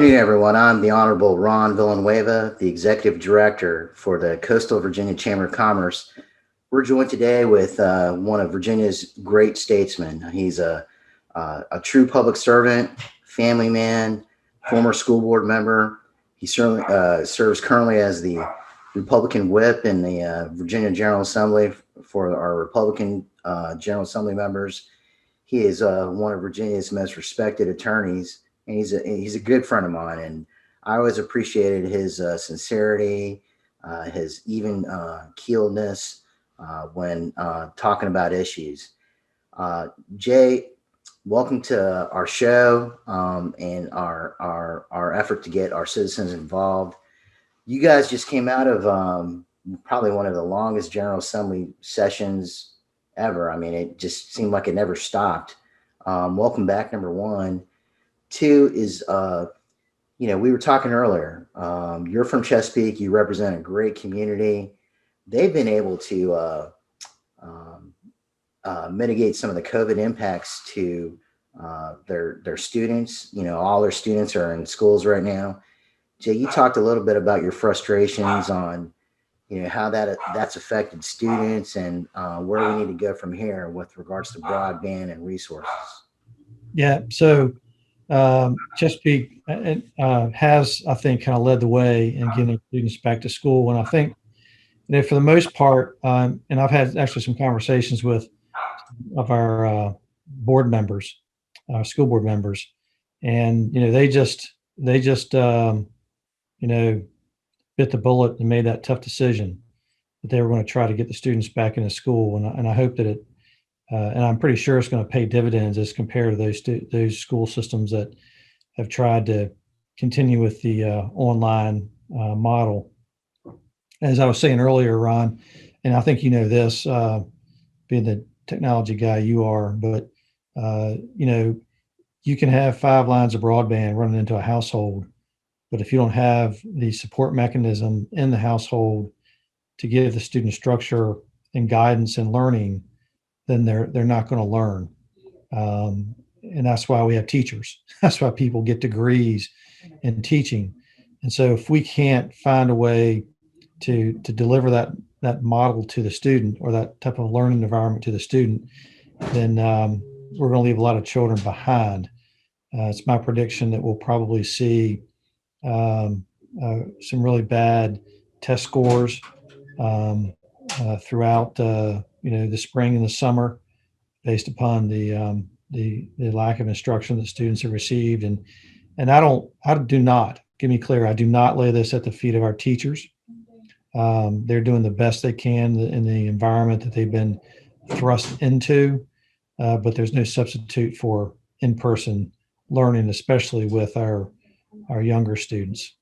afternoon, everyone. I'm the Honorable Ron Villanueva, the Executive Director for the Coastal Virginia Chamber of Commerce. We're joined today with one of Virginia's great statesmen. He's a true public servant, family man, former school board member. He certainly serves currently as the Republican whip in the Virginia General Assembly for our Republican General Assembly members. He is one of Virginia's most respected attorneys, and he's a good friend of mine. And I always appreciated his sincerity, his even keeledness when talking about issues. Jay, welcome to our show and our effort to get our citizens involved. You guys just came out of probably one of the longest General Assembly sessions ever. I mean, it just seemed like it never stopped. Welcome back, number one. Two is, we were talking earlier. You're from Chesapeake. You represent a great community. They've been able to mitigate some of the COVID impacts to their students. All their students are in schools right now. Jay, you talked a little bit about your frustrations on how that's affected students and where we need to go from here with regards to broadband and resources. Yeah, so Chesapeake has, I think, kind of led the way in getting students back to school. And I think for the most part, and I've had actually some conversations with of our board members, school board members, and they just bit the bullet and made that tough decision that they were going to try to get the students back into school. And I hope that it, and I'm pretty sure it's going to pay dividends as compared to those school systems that have tried to continue with the online model. As I was saying earlier, Ron, and I think this, being the technology guy you are, but you can have 5 lines of broadband running into a household, but if you don't have the support mechanism in the household to give the student structure and guidance and learning, then they're not going to learn. And that's why we have teachers. That's why people get degrees in teaching. And so if we can't find a way to deliver that model to the student, or that type of learning environment to the student, then we're going to leave a lot of children behind. It's my prediction that we'll probably see some really bad test scores throughout the spring and the summer, based upon the lack of instruction that students have received. And I do not, get me clear, I do not lay this at the feet of our teachers. They're doing the best they can in the environment that they've been thrust into, but there's no substitute for in-person learning, especially with our younger students.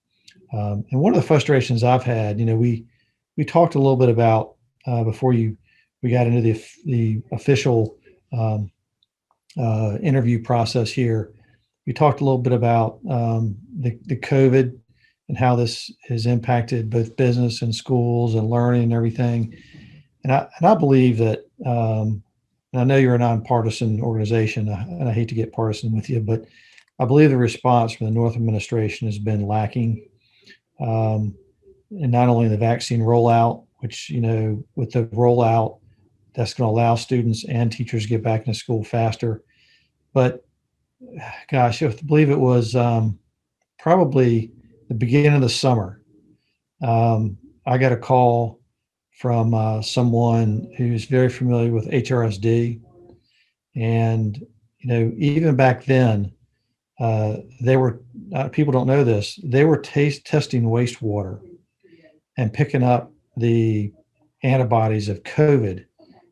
And one of the frustrations I've had, we talked a little bit about before we got into the official interview process here. We talked a little bit about the COVID and how this has impacted both business and schools and learning and everything. And I believe that, and I know you're a nonpartisan organization, and I hate to get partisan with you, but I believe the response from the North administration has been lacking. And not only the vaccine rollout, which, with the rollout, that's going to allow students and teachers to get back into school faster. But gosh, I believe it was probably the beginning of the summer. I got a call from someone who's very familiar with HRSD. And, even back then, they were, people don't know this, they were testing wastewater and picking up the antibodies of COVID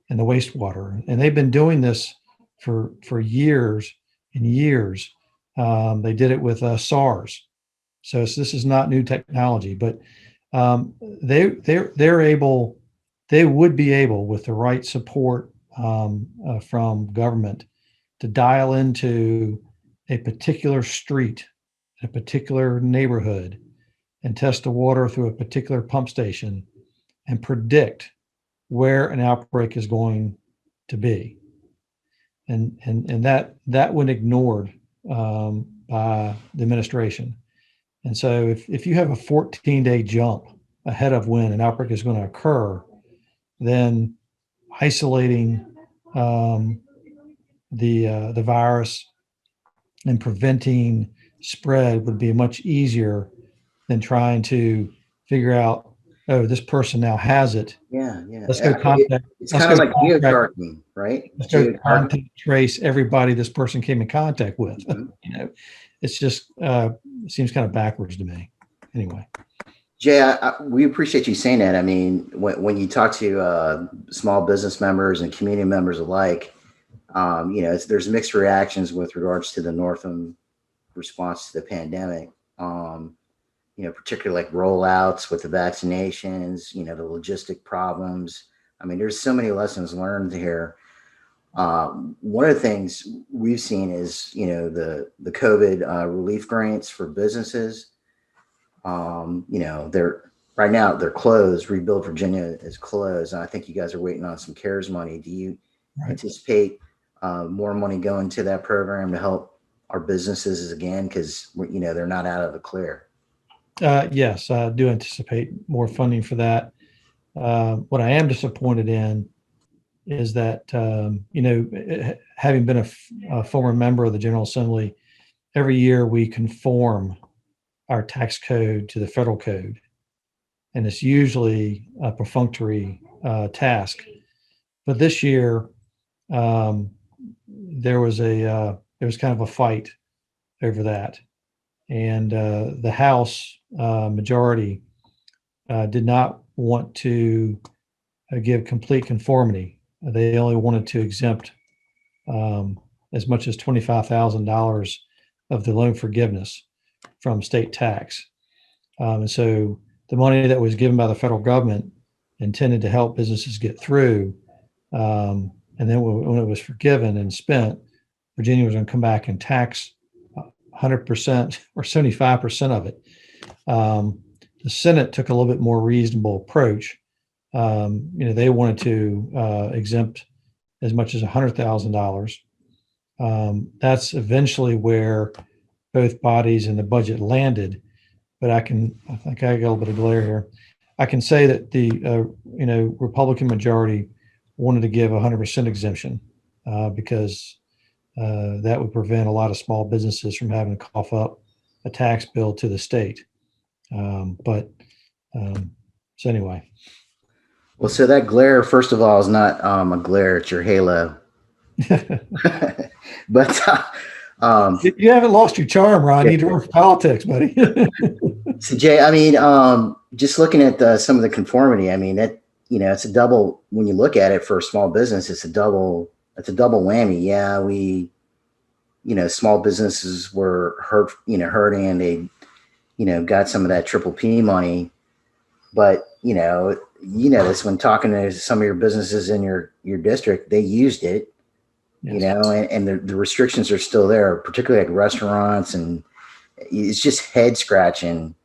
in the wastewater. And they've been doing this for years and years. They did it with SARS. So this is not new technology, but they would be able, with the right support from government, to dial into a particular street, a particular neighborhood, and test the water through a particular pump station and predict where an outbreak is going to be. And that was ignored by the administration. And so if you have a 14-day jump ahead of when an outbreak is going to occur, then isolating the virus and preventing spread would be much easier than trying to figure out, oh, this person now has it. Yeah, yeah. Let's go contact. It's Let's kind of go like contact. geotargeting, right? Let's go contact trace everybody this person came in contact with. Mhm. It's just seems kind of backwards to me. Anyway. Jay, we appreciate you saying that. I mean, when you talk to small business members and community members alike, there's mixed reactions with regards to the Northam response to the pandemic. Particularly like rollouts with the vaccinations, the logistic problems. I mean, there's so many lessons learned here. One of the things we've seen is, the COVID relief grants for businesses. They're right now they're closed. Rebuild Virginia is closed, and I think you guys are waiting on some CARES money. Do you anticipate more money going to that program to help our businesses again? Because they're not out of the clear. Yes, I do anticipate more funding for that. What I am disappointed in is that, having been a former member of the General Assembly, every year we conform our tax code to the federal code. And it's usually a perfunctory task. But this year, there was kind of a fight over that. And the House majority did not want to give complete conformity. They only wanted to exempt as much as $25,000 of the loan forgiveness from state tax. And so the money that was given by the federal government intended to help businesses get through. And then when it was forgiven and spent, Virginia was going to come back and tax 100% or 75% of it. The Senate took a little bit more reasonable approach. They wanted to exempt as much as $100,000. That's eventually where both bodies and the budget landed. But I think I got a little bit of glare here. I can say that the Republican majority wanted to give 100% exemption because that would prevent a lot of small businesses from having to cough up a tax bill to the state. So anyway. Well, so that glare, first of all, is not a glare; it's your halo. But you haven't lost your charm, Ron. You need to work for politics, buddy. So Jay, I mean, just looking at some of the conformity, I mean, that it's a double. When you look at it for a small business, it's a double whammy. Yeah, small businesses were hurting, and they, got some of that triple P money. But this when talking to some of your businesses in your district, they used it, yes. And the restrictions are still there, particularly like restaurants, and it's just head scratching.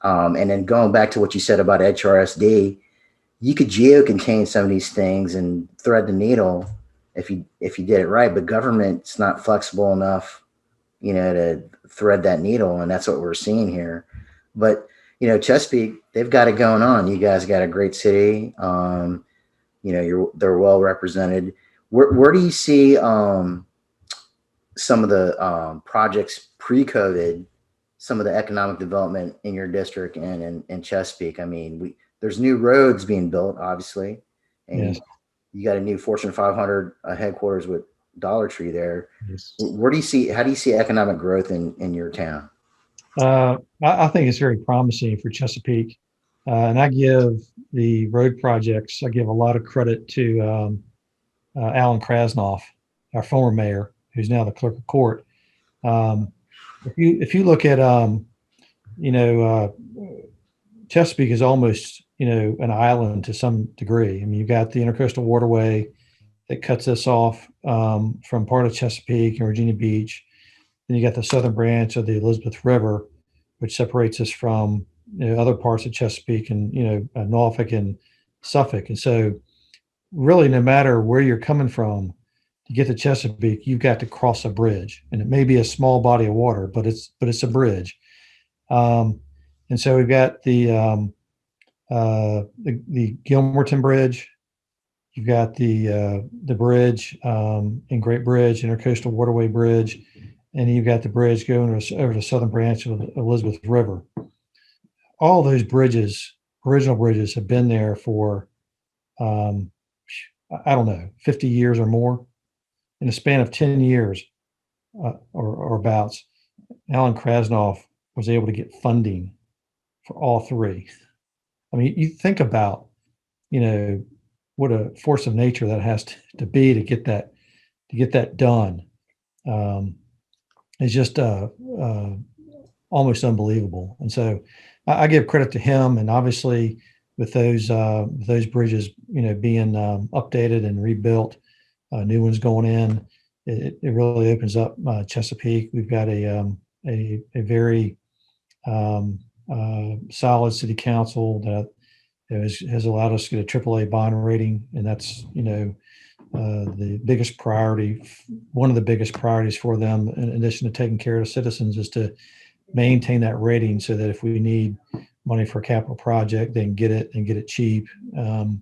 And then going back to what you said about HRSD, you could geo-contain some of these things and thread the needle if you did it right. But government's not flexible enough, to thread that needle, and that's what we're seeing here. But Chesapeake, they've got it going on. You guys got a great city. They're well represented. Where do you see some of the projects pre-COVID, some of the economic development in your district and in Chesapeake? I mean, there's new roads being built, obviously, and yes. You got a new Fortune 500 headquarters with Dollar Tree there. Yes. How do you see economic growth in your town? I think it's very promising for Chesapeake. And I give the road projects, I give a lot of credit to Alan Krasnoff, our former mayor, who's now the clerk of court. If you look at, Chesapeake is almost, an island to some degree. I mean, you've got the Intercoastal Waterway that cuts us off from part of Chesapeake and Virginia Beach. Then you got the southern branch of the Elizabeth River, which separates us from other parts of Chesapeake and Norfolk and Suffolk. And so, really, no matter where you're coming from to get to Chesapeake, you've got to cross a bridge, and it may be a small body of water, but it's a bridge. And so we've got the Gilmerton Bridge. You've got the bridge in Great Bridge, Intercoastal Waterway Bridge, and you've got the bridge going over the southern branch of the Elizabeth River. All those bridges, original bridges, have been there for I don't know, 50 years or more. In a span of 10 years or abouts, Alan Krasnoff was able to get funding for all three. I mean, you think about, what a force of nature that has to be to get that done. It's just almost unbelievable. And so I give credit to him, and obviously with those bridges, being updated and rebuilt, new ones going in, it really opens up Chesapeake. We've got a very solid city council that has allowed us to get a AAA bond rating, and that's the biggest priority. One of the biggest priorities for them, in addition to taking care of the citizens, is to maintain that rating so that if we need money for a capital project, they can get it and get it cheap. They've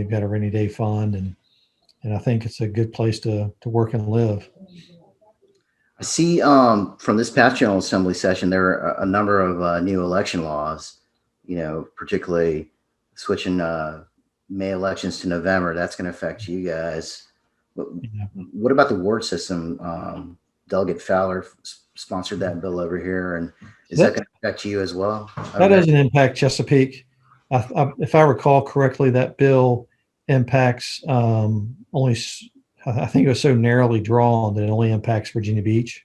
got a rainy day fund, and I think it's a good place to work and live. I see from this past General Assembly session, there are a number of new election laws, particularly switching May elections to November. That's going to affect you guys. What about the ward system? Delegate Fowler sponsored that bill over here, and is that going to affect you as well? That doesn't impact Chesapeake. If I recall correctly, that bill impacts only, I think it was so narrowly drawn that it only impacts Virginia Beach.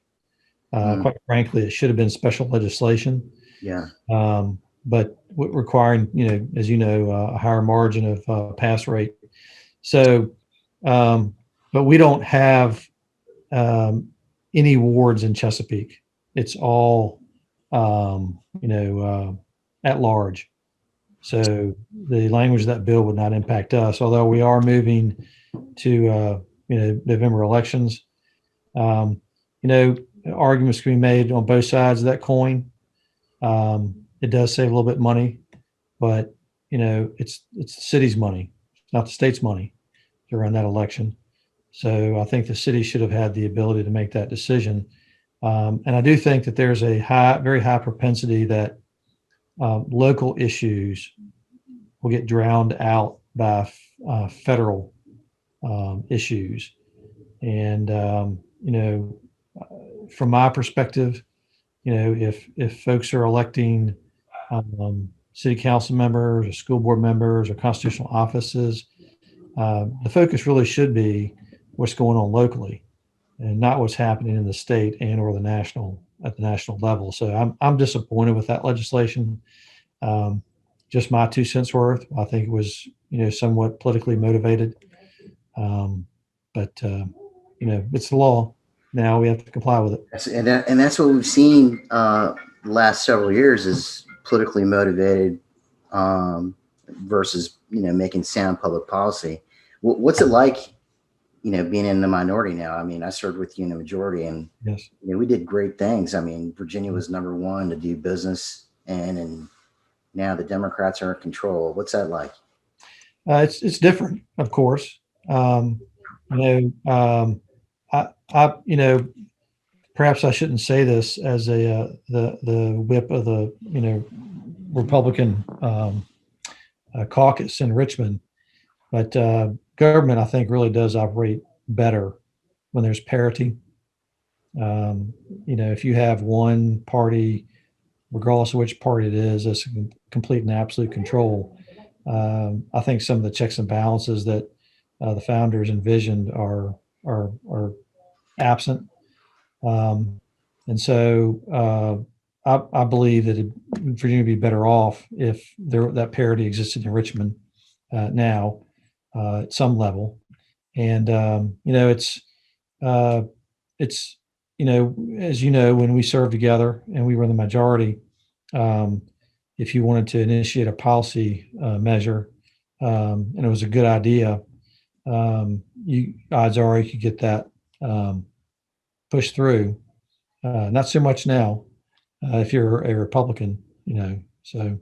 Quite frankly, it should have been special legislation. Yeah. But requiring, as a higher margin of pass rate. So, but we don't have any wards in Chesapeake. It's all, at large. So the language of that bill would not impact us, although we are moving to, November elections. Arguments can be made on both sides of that coin. It does save a little bit of money, but it's the city's money, not the state's money to run that election. So I think the city should have had the ability to make that decision. And I do think that there's a very high propensity that local issues will get drowned out by federal issues. And from my perspective, if folks are electing city council members or school board members or constitutional offices, the focus really should be what's going on locally and not what's happening in the state and or at the national level. So I'm disappointed with that legislation. Just my 2 cents worth. I think it was, somewhat politically motivated. But it's the law. Now we have to comply with it. And that's what we've seen the last several years is politically motivated versus, making sound public policy. What's it like, being in the minority now? I mean, I served with you in the majority, and yes, we did great things. I mean, Virginia was #1 to do business in, and now the Democrats are in control. What's that like? It's different, of course. Perhaps I shouldn't say this as the whip of the Republican caucus in Richmond, but government, I think, really does operate better when there's parity. If you have one party, regardless of which party it is, that's complete and absolute control. I think some of the checks and balances that the founders envisioned are absent. And so I believe that Virginia would be better off if that parity existed in Richmond now at some level. And, it's as when we served together and we were in the majority, if you wanted to initiate a policy measure and it was a good idea, odds are you could get that pushed through. Not so much now. if you're a Republican, so.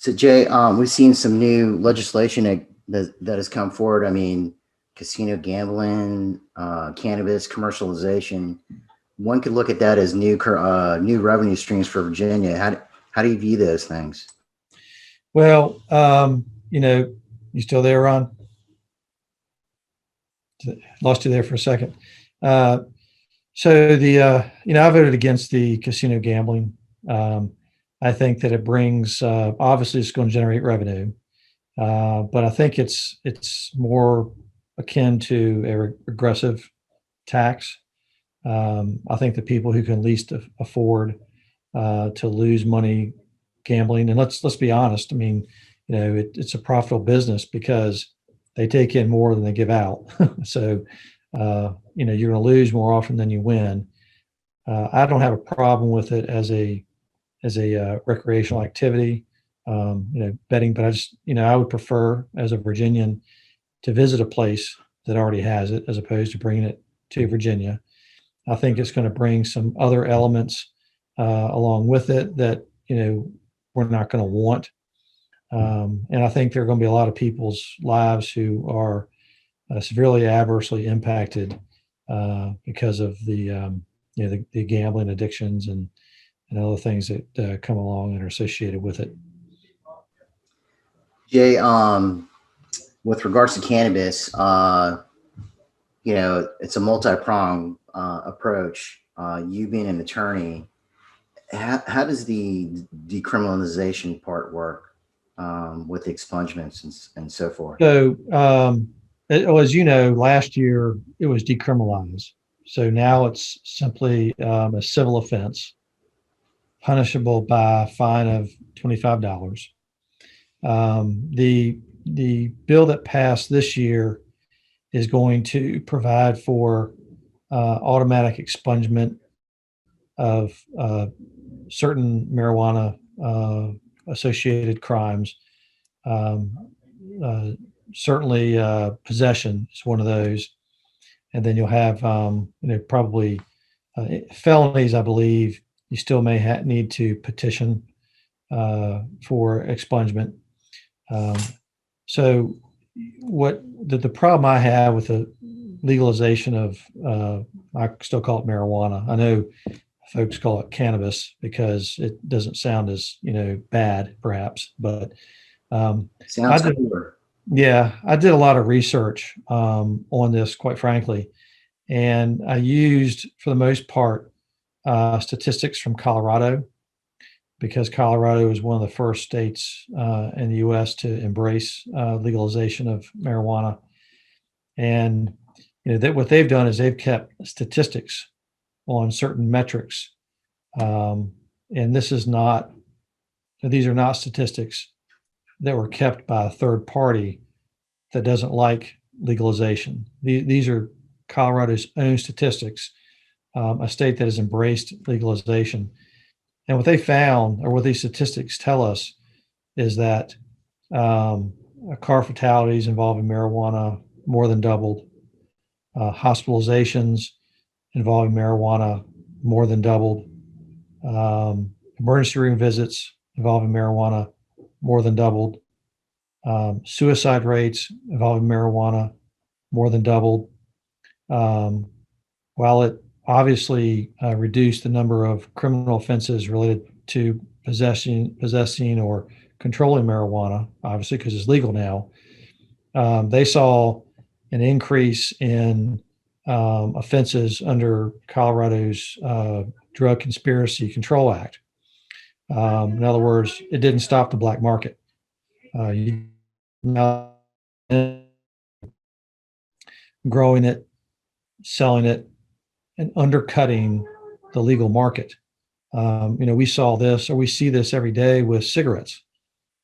So Jay, we've seen some new legislation that has come forward. I mean, casino gambling, cannabis commercialization. One could look at that as new revenue streams for Virginia. How do you view those things? Well, you still there, Ron? Lost you there for a second. So I voted against the casino gambling. I think that it brings, obviously it's going to generate revenue, but I think it's more akin to a regressive tax. I think the people who can least afford to lose money gambling, and let's be honest. I mean, it's a profitable business because they take in more than they give out. So, you're going to lose more often than you win. I don't have a problem with it as a recreational activity, betting, but I would prefer as a Virginian to visit a place that already has it as opposed to bringing it to Virginia. I think it's going to bring some other elements along with it that we're not going to want, and I think there are going to be a lot of people's lives who are severely adversely impacted because of the gambling addictions and other things that come along and are associated with it. Jay, with regards to cannabis, it's a multi-pronged approach. You being an attorney, how does the decriminalization part work with the expungements and so forth? So, as you know, last year it was decriminalized. So now it's simply a civil offense, punishable by a fine of $25. The bill that passed this year is going to provide for automatic expungement of certain marijuana associated crimes. Certainly, possession is one of those, and then you'll have probably felonies. I believe you still may need to petition for expungement. So, what the problem I have with the legalization of I still call it marijuana. I know folks call it cannabis because it doesn't sound as bad, perhaps, but Sounds cooler. Yeah, I did a lot of research on this, quite frankly, and I used, for the most part, statistics from Colorado, because Colorado was one of the first states in the U.S. to embrace legalization of marijuana. And what they've done is they've kept statistics on certain metrics, and these are not statistics that were kept by a third party that doesn't like legalization. These are Colorado's own statistics, a state that has embraced legalization. And what they found, or what these statistics tell us, is that car fatalities involving marijuana more than doubled. Hospitalizations involving marijuana more than doubled. Emergency room visits involving marijuana more than doubled. Suicide rates involving marijuana more than doubled. While it obviously reduced the number of criminal offenses related to possessing or controlling marijuana, obviously because it's legal now, they saw an increase in offenses under Colorado's Drug Conspiracy Control Act. In other words, it didn't stop the black market. Growing it, selling it, and undercutting the legal market. We saw this, or we see this every day with cigarettes.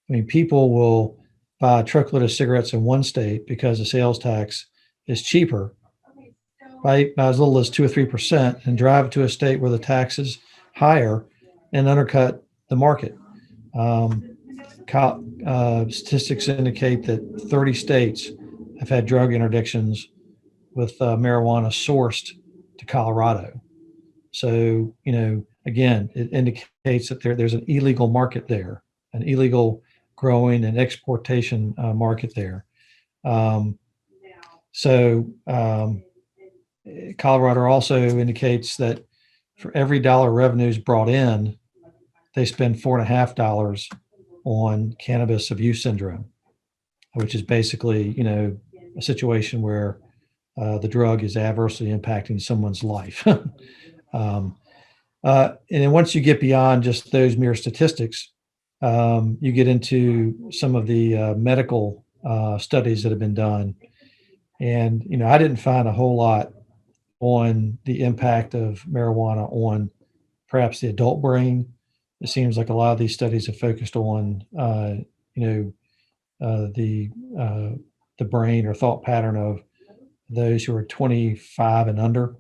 I mean, people will buy a truckload of cigarettes in one state because the sales tax is cheaper by as little as 2 or 3%, and drive it to a state where the tax is higher and undercut the market. Statistics indicate that 30 states have had drug interdictions with marijuana sourced to Colorado. So, again, it indicates that there's an illegal market there, an illegal growing and exportation market there. Um, so, Colorado also indicates that for every dollar revenues brought in, they spend $4.50 on cannabis abuse syndrome, which is basically, a situation where the drug is adversely impacting someone's life. um, and then once you get beyond just those mere statistics, you get into some of the medical studies that have been done. And, I didn't find a whole lot on the impact of marijuana on perhaps the adult brain. It seems like a lot of these studies have focused on, you know, uh, the uh, the brain or thought pattern of those who are 25 and under.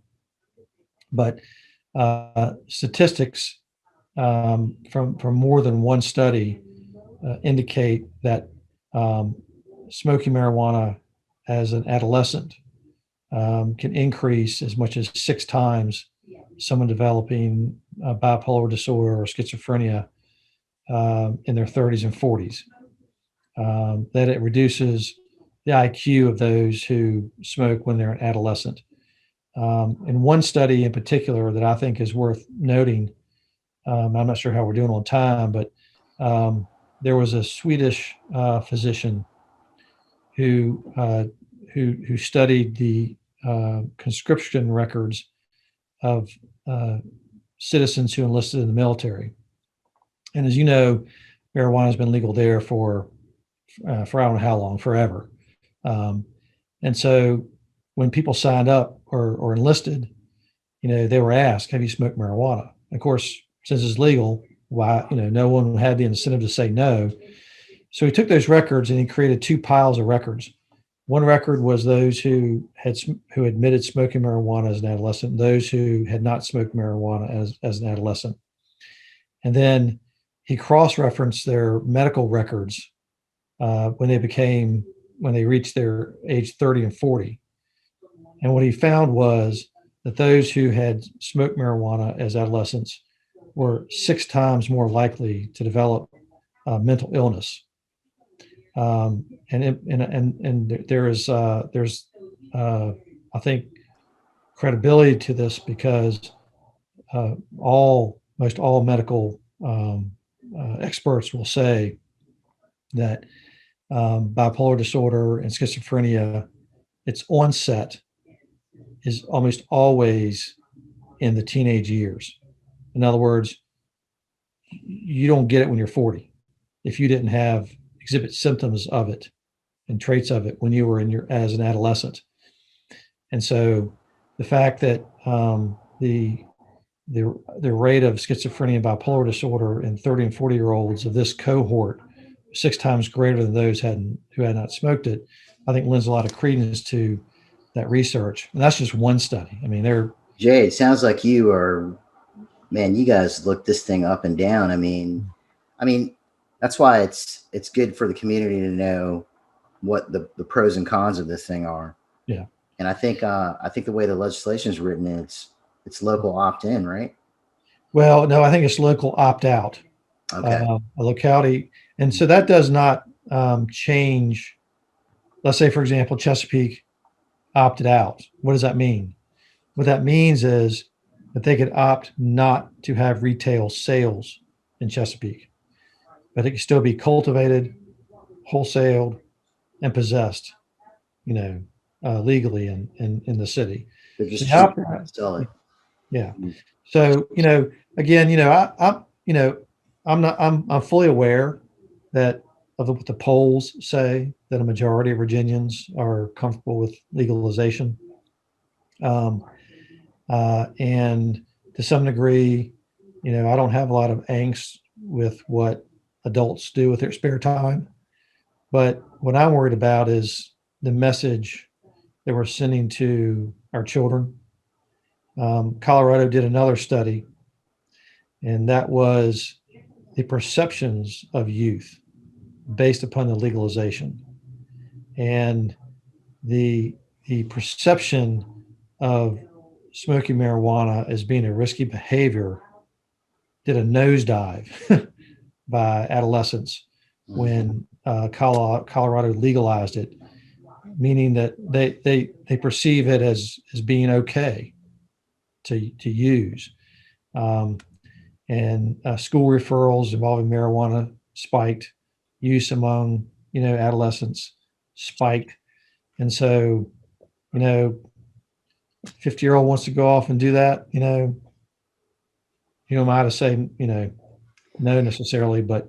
But statistics from more than one study indicate that um, smoking marijuana as an adolescent can increase as much as 6 times someone developing bipolar disorder or schizophrenia in their 30s and 40s. That it reduces the IQ of those who smoke when they're an adolescent. And one study in particular that I think is worth noting, I'm not sure how we're doing on time, but there was a Swedish physician who who studied the conscription records of uh, citizens who enlisted in the military. And as you know, marijuana has been legal there for I don't know how long, forever. Um, and so when people signed up or enlisted, they were asked, "Have you smoked marijuana?" Of course, since it's legal, why, no one had the incentive to say no. So he took those records and he created two piles of records. One record was those who admitted smoking marijuana as an adolescent, those who had not smoked marijuana as an adolescent. And then he cross-referenced their medical records when they reached their age 30 and 40. And what he found was that those who had smoked marijuana as adolescents were 6 times more likely to develop mental illness. And there's I think credibility to this because most all medical experts will say that bipolar disorder and schizophrenia, its onset is almost always in the teenage years. In other words, you don't get it when you're 40 if you didn't exhibit symptoms of it and traits of it when you were as an adolescent. And so the fact that the rate of schizophrenia and bipolar disorder in 30 and 40-year-olds of this cohort 6 times greater than those who had not smoked it, I think lends a lot of credence to that research. And that's just one study. I mean, Jay, it sounds like man, you guys look this thing up and down. I mean, that's why it's good for the community to know what the pros and cons of this thing are. Yeah. And I think the way the legislation is written, it's local opt-in, right? Well, no, I think it's local opt-out. Okay. A locality, and so that does not change. Let's say, for example, Chesapeake opted out. What does that mean? What that means is that they could opt not to have retail sales in Chesapeake, but it can still be cultivated, wholesaled, and possessed, legally in the city. They're just So sell it. Yeah. So, again, I'm fully aware that of what the polls say that a majority of Virginians are comfortable with legalization. And to some degree, I don't have a lot of angst with what adults do with their spare time. But what I'm worried about is the message that we're sending to our children. Colorado did another study, and that was the perceptions of youth based upon the legalization. And the perception of smoking marijuana as being a risky behavior did a nosedive by adolescents when Colorado legalized it, meaning that they perceive it as being okay to use. Um, and school referrals involving marijuana spiked, use among adolescents spiked, and so 50-year-old wants to go off and do that, you don't know how to say no necessarily, but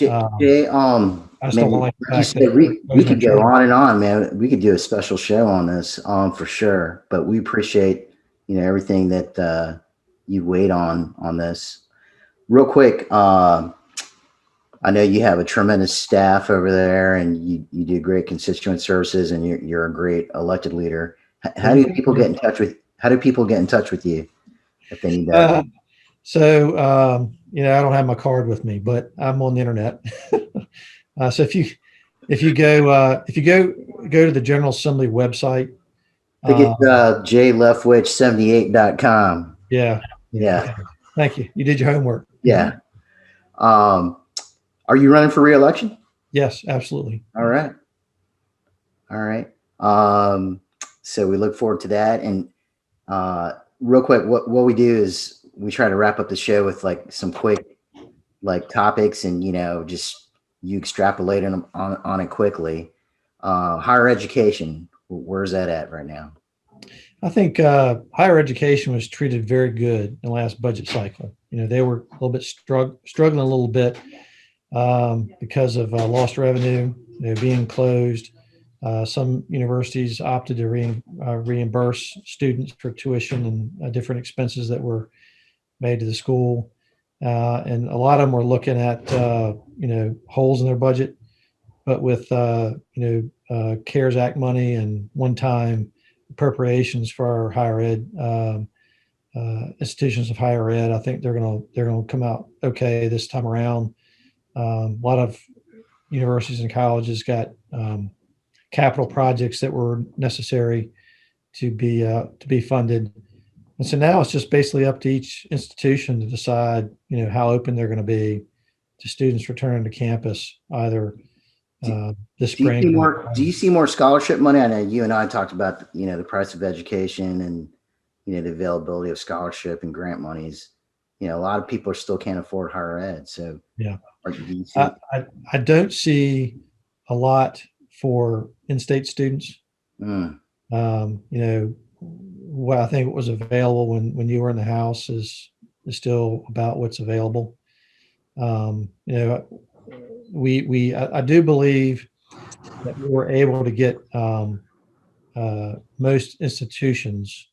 um, Jay, I just don't man, like the like you fact that said, they're we exposing their could go children. on and on, man. We could do a special show on this, for sure. But we appreciate, everything that you weighed on this. Real quick, I know you have a tremendous staff over there, and you do great constituent services, and you're a great elected leader. How do people get in touch with? How do people get in touch with you if they need that? Uh, so I don't have my card with me, but I'm on the internet. So if you go to the General Assembly website, I think it's um, jleftwich78.com. yeah, yeah, Yeah, okay. Thank you. You did your homework. yeah. Um, are you running for reelection? Yes, absolutely. All right. All right. Um, so we look forward to that. And real quick, what we do is we try to wrap up the show with like some quick like topics, and just you extrapolate on it quickly. Higher education, where's that at right now? I think higher education was treated very good in the last budget cycle. They were a little bit struggling a little bit because of lost revenue, being closed. Some universities opted to reimburse students for tuition and different expenses that were made to the school. And a lot of them were looking at, holes in their budget, but with, CARES Act money and one-time appropriations for our higher ed institutions of higher ed, I think they're gonna come out okay this time around. A lot of universities and colleges got capital projects that were necessary to be funded. And so now it's just basically up to each institution to decide, how open they're going to be to students returning to campus either Do, this do you see spring or more? Do you see more scholarship money? I know you and I talked about the price of education, and the availability of scholarship and grant monies. A lot of people still can't afford higher ed. So, yeah. do you I, see? I don't see a lot for in-state students. Mm, What I think was available when you were in the house is still about what's available. Um, you know, I do believe that we were able to get most institutions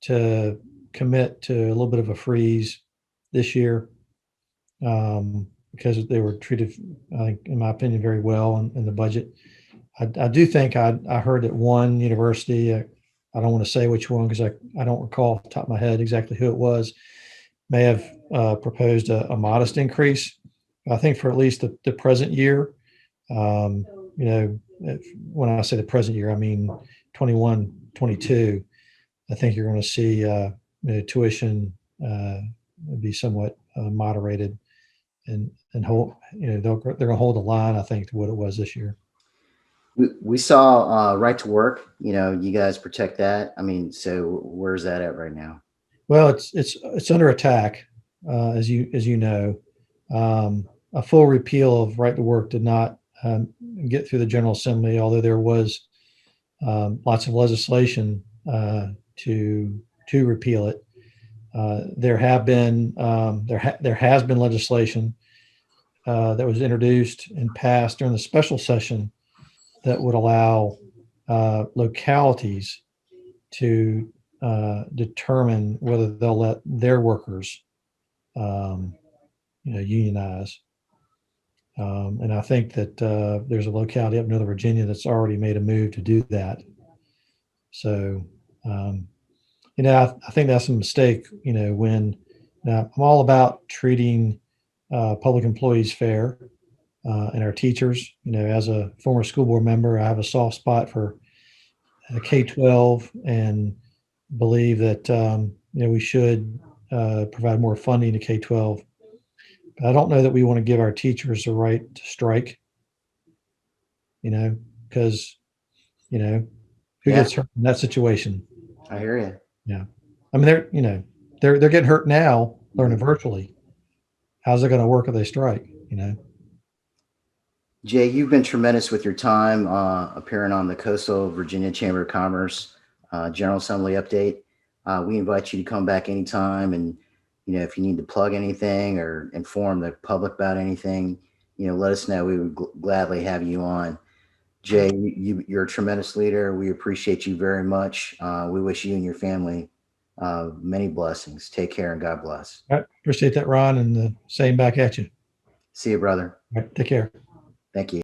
to commit to a little bit of a freeze this year because they were treated, I think, in my opinion, very well in the budget. I do think I heard that one university, I don't want to say which one because I don't recall off the top of my head exactly who it was, may have proposed a modest increase. I think for at least the present year. Um, when I say the present year, I mean 21, 22. I think you're going to see tuition be somewhat moderated and hold. They're going to hold the line. I think to what it was this year. we saw right to work. You guys protect that. I mean, so where's that at right now? Well, it's under attack, as you know. A full repeal of right to work did not get through the General Assembly, although there was lots of legislation to repeal it. There has been legislation that was introduced and passed during the special session that would allow localities to determine whether they'll let their workers, um, unionize. And I think that there's a locality up in Northern Virginia that's already made a move to do that. So, I think that's a mistake. When now I'm all about treating public employees fair and our teachers. As a former school board member, I have a soft spot for K-12 and believe that we should provide more funding to K-12. But I don't know that we want to give our teachers the right to strike. Because who Yeah, gets hurt in that situation? I hear you. Yeah, I mean they're getting hurt now learning virtually. How's it going to work if they strike? Jay, you've been tremendous with your time appearing on the Coastal Virginia Chamber of Commerce General Assembly update. We invite you to come back anytime, and if you need to plug anything or inform the public about anything, let us know. We would gladly have you on. Jay, you're a tremendous leader. We appreciate you very much. We wish you and your family many blessings. Take care and God bless. I appreciate that, Ron, and the same back at you. See you, brother. All right, take care. Thank you.